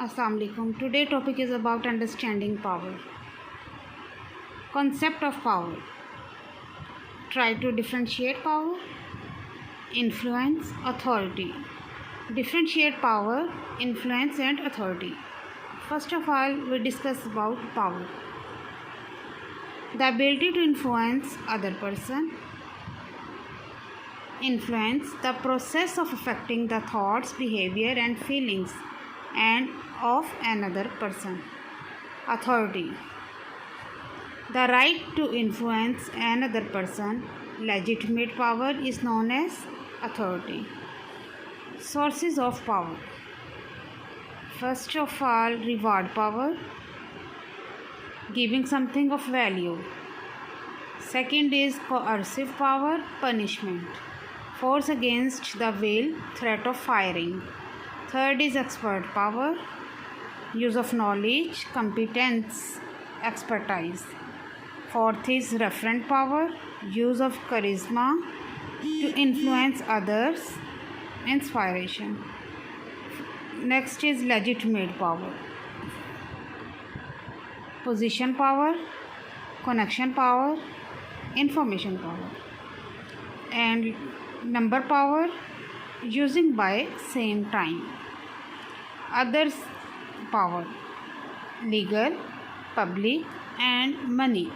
Assalamu alaikum. Today topic is about understanding power. Concept of power. Try to differentiate power, influence, authority. Differentiate power, influence and authority. First of all, we discuss about power. The ability to influence other person. Influence, the process of affecting the thoughts, behavior and feelings and of another person. Authority, the right to influence another person. Legitimate power is known as authority. Sources of power. First of all, reward power, giving something of value. Second is coercive power, punishment, force against the will, threat of firing. Third is expert power, use of knowledge, competence, expertise. Fourth is referent power, use of charisma to influence others, inspiration. Next is legitimate power, position power, connection power, information power. And number power, using by same time. Others power, legal, public and money.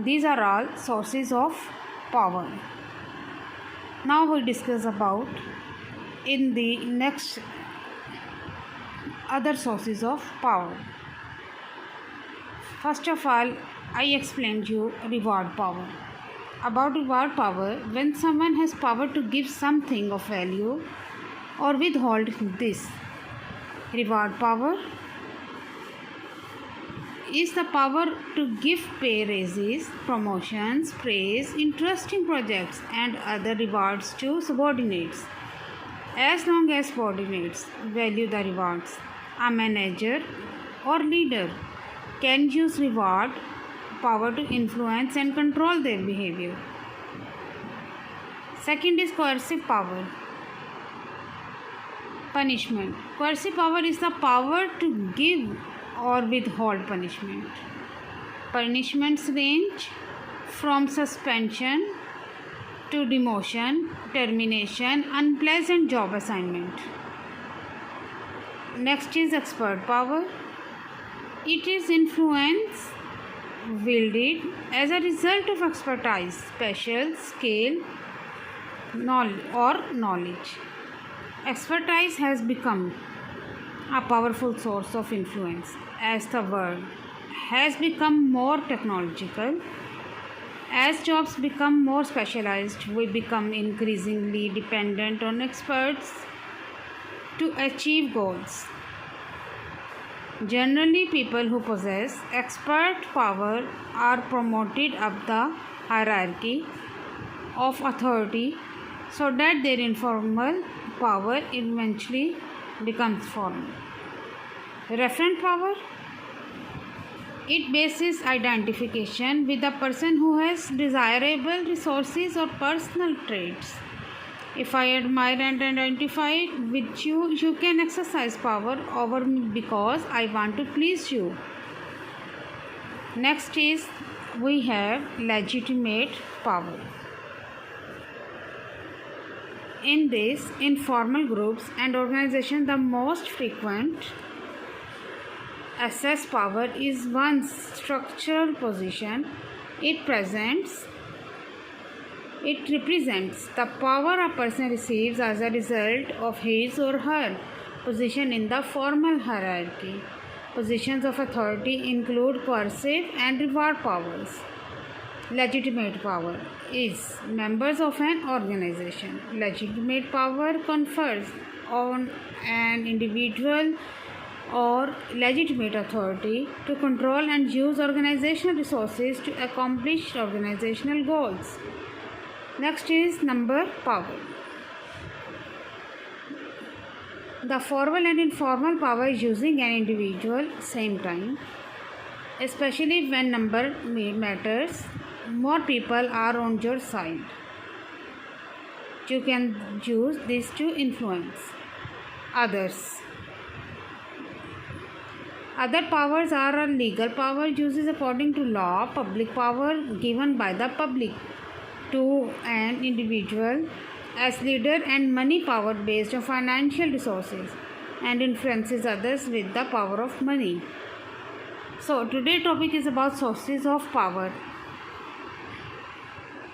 These are all sources of power. Now we discuss about in the next other sources of power. First of all, I explained you reward power. About reward power, when someone has power to give something of value or withhold this. Reward power is the power to give pay raises, promotions, praise, interesting projects and other rewards to subordinates, as long as subordinates value the rewards. A manager or leader can use reward power to influence and control their behavior. Second is coercive power, punishment. Coercive power is the power to give or withhold punishment. Punishments range from suspension to demotion, termination, unpleasant job assignment. Next is expert power. It is influence wielded as a result of expertise, special skill, knowledge. Expertise has become a powerful source of influence as the world has become more technological. As jobs become more specialized, we become increasingly dependent on experts to achieve goals. Generally, people who possess expert power are promoted up the hierarchy of authority so that their informal power eventually becomes formal. Referent power, it bases identification with the person who has desirable resources or personal traits. If I admire and identify with you, you can exercise power over me because I want to please you. Next is we have legitimate power. In this, informal groups and organizations, the most frequent assess power is one's structural position. It represents the power a person receives as a result of his or her position in the formal hierarchy. Positions of authority include coercive and reward powers. Legitimate power is members of an organization. Legitimate power confers on an individual or legitimate authority to control and use organizational resources to accomplish organizational goals. Next is number power. The formal and informal power is using an individual same time, especially when number matters. More people are on your side. You can use this to influence others. Other powers are a legal power uses according to law, public power given by the public to an individual as leader, and money power based on financial resources and influences others with the power of money. So today's topic is about sources of power.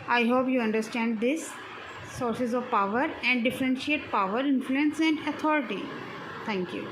I hope you understand this sources of power and differentiate power, influence and authority. Thank you.